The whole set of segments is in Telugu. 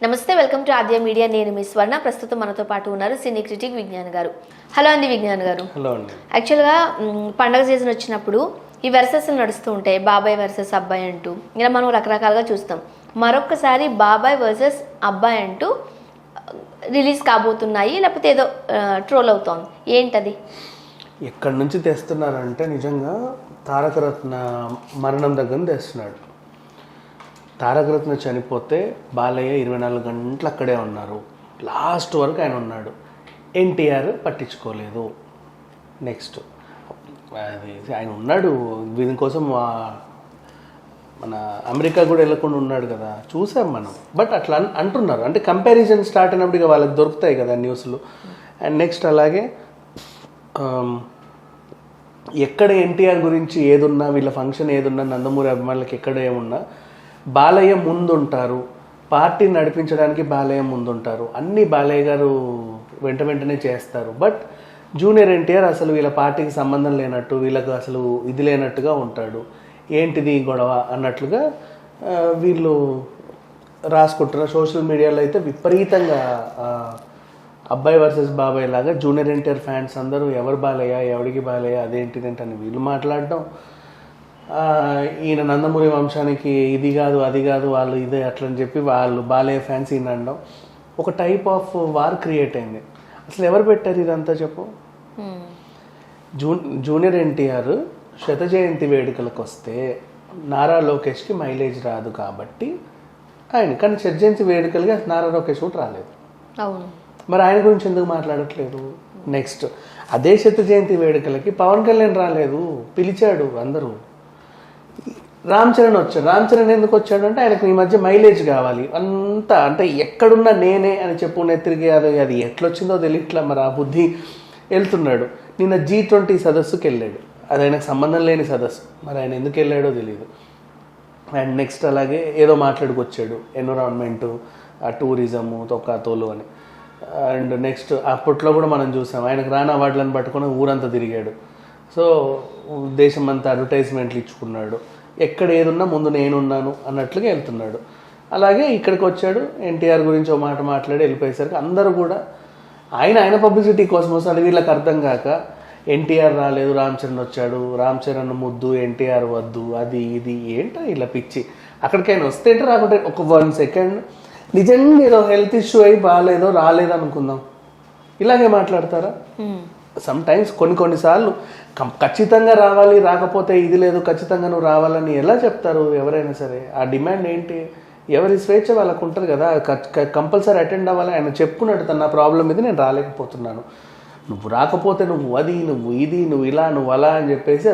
నమస్తే, వెల్కమ్ టు ఆద్య మీడియా. నేను మీ స్వర్ణ. ప్రస్తుతం మనతో పాటు ఉన్నారు సినీ క్రిటిక్ విజ్ఞాన్ గారు. హలో అండి విజ్ఞాన్ గారు. హలో అండి. యాక్చువల్గా పండగ సీజన్ వచ్చినప్పుడు ఈ వెర్సెస్ నడుస్తూ ఉంటాయి, బాబాయ్ వర్సెస్ అబ్బాయి అంటూ. ఇలా మనం రకరకాలుగా చూస్తాం. మరొకసారి బాబాయ్ వర్సెస్ అబ్బాయి అంటూ రిలీజ్ కాబోతున్నాయి, లేకపోతే ఏదో ట్రోల్ అవుతోంది. ఏంటది? ఎక్కడి నుంచి తెస్తున్నారంటే నిజంగా తారకరత్న మరణం దగ్గర తెస్తున్నాడు. తారకరత్న చనిపోతే బాలయ్య 24 గంటలు అక్కడే ఉన్నారు, లాస్ట్ వరకు ఆయన ఉన్నాడు. ఎన్టీఆర్ పట్టించుకోలేదు. నెక్స్ట్ అది ఆయన ఉన్నాడు, దీనికోసం మన అమెరికా కూడా వెళ్ళకుండా ఉన్నాడు కదా, చూసాం మనం. బట్ అట్లా అంటున్నారు, అంటే కంపారిజన్ స్టార్ట్ అయినప్పుడు ఇక వాళ్ళకి దొరుకుతాయి కదా న్యూస్లు. అండ్ నెక్స్ట్ అలాగే ఎక్కడ ఎన్టీఆర్ గురించి ఏదున్నా, వీళ్ళ ఫంక్షన్ ఏదున్నా, నందమూరి అభిమానులకి ఎక్కడ ఏమున్నా బాలయ్య ముందుంటారు. పార్టీని నడిపించడానికి బాలయ్య ముందుంటారు. అన్నీ బాలయ్య గారు వెంటనే చేస్తారు. బట్ జూనియర్ ఎన్టీఆర్ అసలు వీళ్ళ పార్టీకి సంబంధం లేనట్టు, వీళ్ళకు అసలు ఇది లేనట్టుగా ఉంటాడు. ఏంటిది గొడవ అన్నట్లుగా వీళ్ళు రాసుకుంటున్నారు. సోషల్ మీడియాలో అయితే విపరీతంగా అబ్బాయి వర్సెస్ బాబాయ్ లాగా జూనియర్ ఎన్టీఆర్ ఫ్యాన్స్ అందరూ ఎవరు బాలయ్య, ఎవడికి బాలయ్య, అదేంటిదేంటని వీళ్ళు మాట్లాడడం, ఈయన నందమూరి వంశానికి ఇది కాదు అది కాదు వాళ్ళు ఇదే అట్లని చెప్పి వాళ్ళు బాలయ్య ఫ్యాన్స్ ఈయన అనడం, ఒక టైప్ ఆఫ్ వార్ క్రియేట్ అయింది. అసలు ఎవరు పెట్టారు ఇదంతా చెప్పు? జూనియర్ ఎన్టీఆర్ శత జయంతి వేడుకలకు వస్తే నారా లోకేష్కి మైలేజ్ రాదు కాబట్టి ఆయన, కానీ శత జయంతి వేడుకలుగా నారా లోకేష్ కూడా రాలేదు. అవును, మరి ఆయన గురించి ఎందుకు మాట్లాడట్లేదు? నెక్స్ట్ అదే శత జయంతి వేడుకలకి పవన్ కళ్యాణ్ రాలేదు, పిలిచాడు అందరూ. రామ్ చరణ్ వచ్చాడు. రామ్ చరణ్ ఎందుకు వచ్చాడు అంటే ఆయనకు ఈ మధ్య మైలేజ్ కావాలి అంతా, అంటే ఎక్కడున్నా నేనే అని చెప్పుకునే తిరిగి అది ఎట్లొచ్చిందో తెలియట్లా. మరి ఆ బుద్ధి వెళ్తున్నాడు. నిన్న G20 సదస్సుకి వెళ్ళాడు, అది ఆయనకు సంబంధం లేని సదస్సు, మరి ఆయన ఎందుకు వెళ్ళాడో తెలియదు. అండ్ నెక్స్ట్ అలాగే ఏదో మాట్లాడుకొచ్చాడు, ఎన్విరాన్మెంటు, టూరిజము, తొక్కాతోలు అని. అండ్ నెక్స్ట్ అప్పట్లో కూడా మనం చూసాం, ఆయనకు రాని అవార్డులను పట్టుకొని ఊరంతా తిరిగాడు. సో దేశం అంతా అడ్వర్టైజ్మెంట్లు ఇచ్చుకున్నాడు. ఎక్కడ ఏదున్నా ముందు నేనున్నాను అన్నట్లుగా వెళ్తున్నాడు. అలాగే ఇక్కడికి వచ్చాడు, ఎన్టీఆర్ గురించి ఒక మాట మాట్లాడి వెళ్ళిపోయేసరికి అందరూ కూడా ఆయన పబ్లిసిటీ కోసం వస్తాడు. వీళ్ళకి అర్థం కాక ఎన్టీఆర్ రాలేదు, రామ్ చరణ్ వచ్చాడు, రామ్ చరణ్ ముద్దు, ఎన్టీఆర్ వద్దు, అది ఇది ఏంటో ఇలా పిచ్చి. అక్కడికి ఆయన వస్తే అంటే రాకుంటే ఒక 1 సెకండ్ నిజంగా ఏదో హెల్త్ ఇష్యూ అయ్యి బాగాలేదో రాలేదు అనుకుందాం, ఇలాగే మాట్లాడతారా? సమ్ టైమ్స్ కొన్నిసార్లు ఖచ్చితంగా రావాలి, రాకపోతే ఇది లేదు, ఖచ్చితంగా నువ్వు రావాలని ఎలా చెప్తారు ఎవరైనా సరే? ఆ డిమాండ్ ఏంటి? ఎవరి స్వేచ్ఛ వాళ్ళకు ఉంటుంది కదా, కంపల్సరీ అటెండ్ అవ్వాలి. ఆయన చెప్పుకున్నట్టు తన నా ప్రాబ్లం ఇది, నేను రాలేకపోతున్నాను, నువ్వు రాకపోతే నువ్వు అది, నువ్వు ఇది, నువ్వు ఇలా, నువ్వు అలా అని చెప్పేసి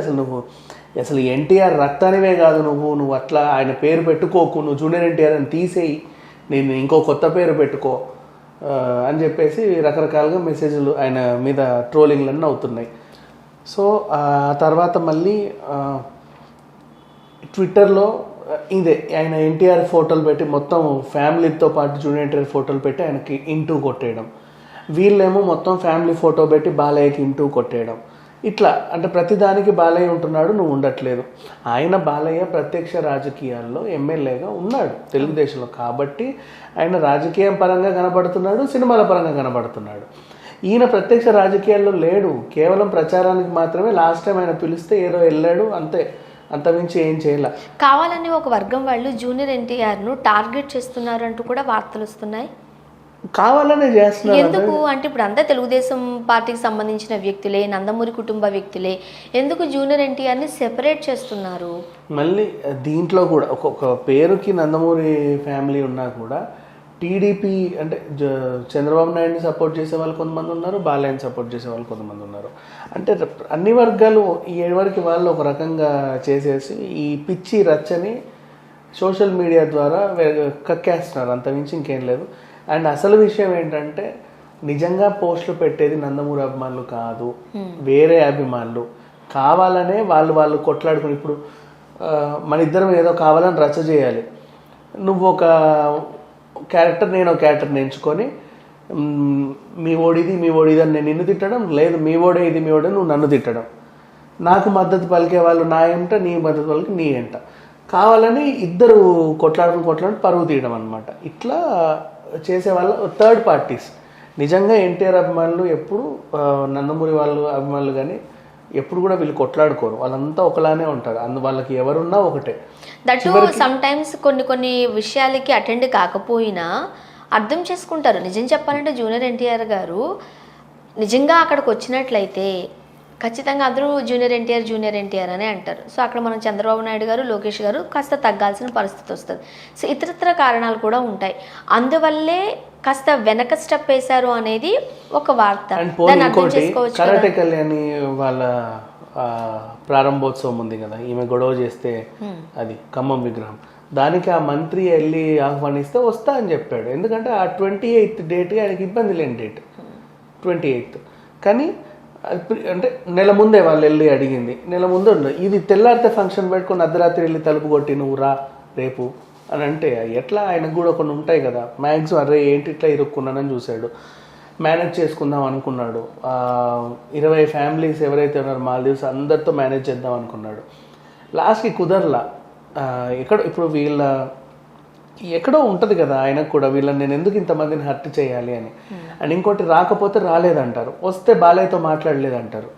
అసలు ఎన్టీఆర్ రక్తానివే కాదు, నువ్వు అట్లా ఆయన పేరు పెట్టుకోకు, నువ్వు జూనియర్ ఎన్టీఆర్ అని తీసేయి, నేను ఇంకో కొత్త పేరు పెట్టుకో అని చెప్పేసి రకరకాలుగా మెసేజ్లు ఆయన మీద ట్రోలింగ్లన్నీ అవుతున్నాయి. సో ఆ తర్వాత మళ్ళీ ట్విట్టర్లో ఇదే ఆయన ఎన్టీఆర్ ఫోటోలు పెట్టి మొత్తం ఫ్యామిలీతో పాటు జూనియర్ ఎన్టీఆర్ ఫోటోలు పెట్టి ఆయనకి ఇంటూ కొట్టేయడం, వీళ్ళేమో మొత్తం ఫ్యామిలీ ఫోటో పెట్టి బాలయ్యకి ఇంటూ కొట్టేయడం. ఇట్లా అంటే ప్రతిదానికి బాలయ్య ఉంటున్నాడు, నువ్వు ఉండట్లేదు. ఆయన బాలయ్య ప్రత్యక్ష రాజకీయాల్లో ఎమ్మెల్యేగా ఉన్నాడు తెలుగుదేశంలో, కాబట్టి ఆయన రాజకీయం పరంగా కనబడుతున్నాడు, సినిమాల పరంగా కనబడుతున్నాడు. ఈయన ప్రత్యక్ష రాజకీయాల్లో లేడు, కేవలం ప్రచారానికి మాత్రమే. లాస్ట్ టైం ఆయన పిలిస్తే ఏదో వెళ్ళాడు అంతే, అంతమించి ఏం చేయాల. కావాలని ఒక వర్గం వాళ్ళు జూనియర్ ఎన్టీఆర్ను టార్గెట్ చేస్తున్నారు అంటూ కూడా వార్తలు వస్తున్నాయి. కావాలనే చేస్తున్నారు. ఎందుకు అంటే ఇప్పుడు అంతా తెలుగుదేశం పార్టీకి సంబంధించిన వ్యక్తులే, నందమూరి కుటుంబ వ్యక్తులే, ఎందుకు జూనియర్ ఎన్టీఆర్ని సెపరేట్ చేస్తున్నారు? మళ్ళీ దీంట్లో కూడా ఒక్కొక్క పేరుకి నందమూరి ఫ్యామిలీ ఉన్నా కూడా టీడీపీ అంటే చంద్రబాబు నాయుడిని సపోర్ట్ చేసే వాళ్ళు కొంతమంది ఉన్నారు, బాలయ్యని సపోర్ట్ చేసే వాళ్ళు కొంతమంది ఉన్నారు. అంటే అన్ని వర్గాలు ఎవరికి వాళ్ళు ఒక రకంగా చేసేసి ఈ పిచ్చి రచ్చని సోషల్ మీడియా ద్వారా కక్కేస్తున్నారు, అంతమించి ఇంకేం లేదు. అండ్ అసలు విషయం ఏంటంటే నిజంగా పోస్టులు పెట్టేది నందమూరి అభిమానులు కాదు, వేరే అభిమానులు. కావాలనే వాళ్ళు కొట్లాడుకుని, ఇప్పుడు మన ఇద్దరం ఏదో కావాలని రచ్చ చేయాలి. నువ్వు ఒక క్యారెక్టర్, నేను ఒక క్యారెక్టర్ని ఎంచుకొని మీ ఓడిది అని నేను నిన్ను తిట్టడం లేదు, మీ ఓడే ఇది మీ ఓడే నువ్వు నన్ను తిట్టడం, నాకు మద్దతు పలికే వాళ్ళు నా ఎంట, నీ మద్దతు పలికి నీ ఎంట. కావాలని ఇద్దరు కొట్లాడుకుని పరువు తీయడం అనమాట. ఇట్లా చేసే వాళ్ళ థర్డ్ పార్టీస్. నిజంగా ఎన్టీఆర్ అభిమానులు ఎప్పుడు నందమూరి వాళ్ళు అభిమానులు కానీ ఎప్పుడు కూడా వీళ్ళు కొట్లాడుకోరు, వాళ్ళంతా ఒకలానే ఉంటారు. వాళ్ళకి ఎవరున్నా ఒకటే. దట్ సమ్ టైమ్స్ కొన్ని విషయాలకి అటెండ్ కాకపోయినా అర్థం చేసుకుంటారు. నిజం చెప్పాలంటే జూనియర్ ఎన్టీఆర్ గారు నిజంగా అక్కడికి వచ్చినట్లయితే ఖచ్చితంగా అందరూ జూనియర్ ఎన్టీఆర్ అనే అంటారు. సో అక్కడ మనం చంద్రబాబు నాయుడు గారు, లోకేష్ గారు కాస్త తగ్గాల్సిన పరిస్థితి వస్తుంది. సో ఇతరత్ర కారణాలు కూడా ఉంటాయి. అందువల్లే కాస్త వెనక స్టెప్ వేశారు అనేది ఒక వార్త. దాన్ని అర్థం చేసుకోవచ్చు. కరాటే కళ్యాణి వాళ్ళ ప్రారంభోత్సవం ఉంది కదా, ఈమె గొడవ చేస్తే అది ఖమ్మం విగ్రహం, దానికి ఆ మంత్రి వెళ్ళి ఆహ్వానిస్తే వస్తా అని చెప్పాడు. ఎందుకంటే ఆ 28th డేట్గా ఆయనకి ఇబ్బంది లేని డేట్ 28th. కానీ అంటే నెల ముందే వాళ్ళు వెళ్ళి అడిగింది, నెల ముందే ఉండదు. ఇది తెల్లారితే ఫంక్షన్ పెట్టుకొని అర్ధరాత్రి వెళ్ళి తలుపు కొట్టి నువ్వు రా రేపు అని అంటే ఎట్లా? ఆయనకు కూడా కొన్ని ఉంటాయి కదా. మ్యాక్సిమం అరే ఏంటి ఇట్లా ఇరుక్కున్నానని చూశాడు, మేనేజ్ చేసుకుందాం అనుకున్నాడు. 20 ఫ్యామిలీస్ ఎవరైతే ఉన్నారో మాల్దీవ్స్ అందరితో మేనేజ్ చేద్దాం అనుకున్నాడు. లాస్ట్కి కుదరలా. ఇప్పుడు వీళ్ళ ఎక్కడో ఉంటుంది కదా ఆయనకు కూడా, వీళ్ళని నేను ఎందుకు ఇంతమందిని హర్ట్ చేయాలి అని. అండ్ ఇంకోటి, రాకపోతే రాలేదంటారు, వస్తే బాలయ్యతో మాట్లాడలేదంటారు.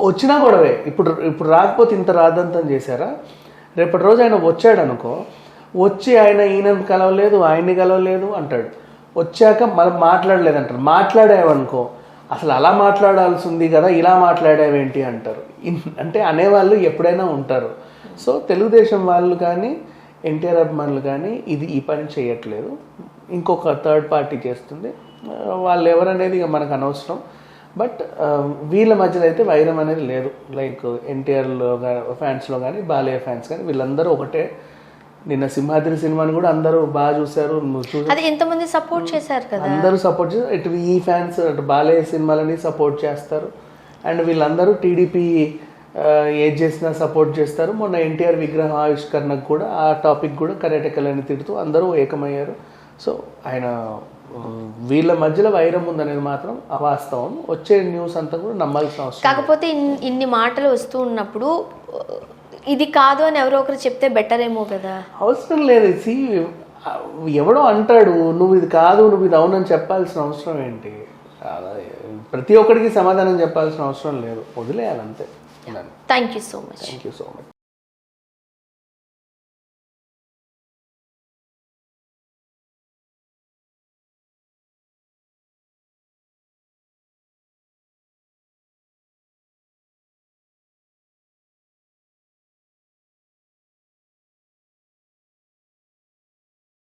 వచ్చినా గొడవే. ఇప్పుడు రాకపోతే ఇంత రాదంతం చేశారా? రేపటి రోజు ఆయన వచ్చాడు అనుకో, వచ్చి ఆయన ఈయనను కలవలేదు, ఆయన్ని కలవలేదు అంటాడు. వచ్చాక మనం మాట్లాడలేదంటారు. మాట్లాడావనుకో, అసలు అలా మాట్లాడాల్సి ఉంది కదా, ఇలా మాట్లాడావేంటి అంటారు. అంటే అనేవాళ్ళు ఎప్పుడైనా ఉంటారు. సో తెలుగుదేశం వాళ్ళు కానీ ఎన్టీఆర్ అభిమానులు కానీ ఈ పని చేయట్లేదు, ఇంకొక థర్డ్ పార్టీ చేస్తుంది. వాళ్ళు ఎవరనేది ఇక మనకు అనవసరం. బట్ వీళ్ళ మధ్యలో అయితే వైరం అనేది లేదు. లైక్ ఎన్టీఆర్లో ఫ్యాన్స్లో కానీ బాలయ్య ఫ్యాన్స్ కానీ వీళ్ళందరూ ఒకటే. నిన్న సింహాద్రి సినిమాని కూడా అందరూ బాగా చూశారు. ఎంతమంది సపోర్ట్ చేశారు కదా, అందరూ సపోర్ట్ చేశారు. ఇటు ఈ ఫ్యాన్స్ అటు బాలయ్య సినిమాలని సపోర్ట్ చేస్తారు. అండ్ వీళ్ళందరూ టీడీపీ ఏది చేసినా సపోర్ట్ చేస్తారు. మొన్న ఎన్టీఆర్ విగ్రహం ఆవిష్కరణకు కూడా ఆ టాపిక్ కూడా కరాటే కళ్యాణి తిడుతూ అందరూ ఏకమయ్యారు. సో ఆయన వీళ్ళ మధ్యలో వైరం ఉందనేది మాత్రం అవాస్తవం. వచ్చే న్యూస్ అంతా కూడా నమ్మాల్సిన అవసరం. కాకపోతే ఇన్ని మాటలు వస్తూ ఉన్నప్పుడు ఇది కాదు అని ఎవరో ఒకరు చెప్తే బెటర్ ఏమో కదా. అవసరం లేదు. ఎవడో అంటాడు, నువ్వు ఇది కాదు నువ్వు ఇది అవునని చెప్పాల్సిన అవసరం ఏంటి? ప్రతి ఒక్కరికి సమాధానం చెప్పాల్సిన అవసరం లేదు, వదిలేయాలంతే. Thank you so much. Thank you so much.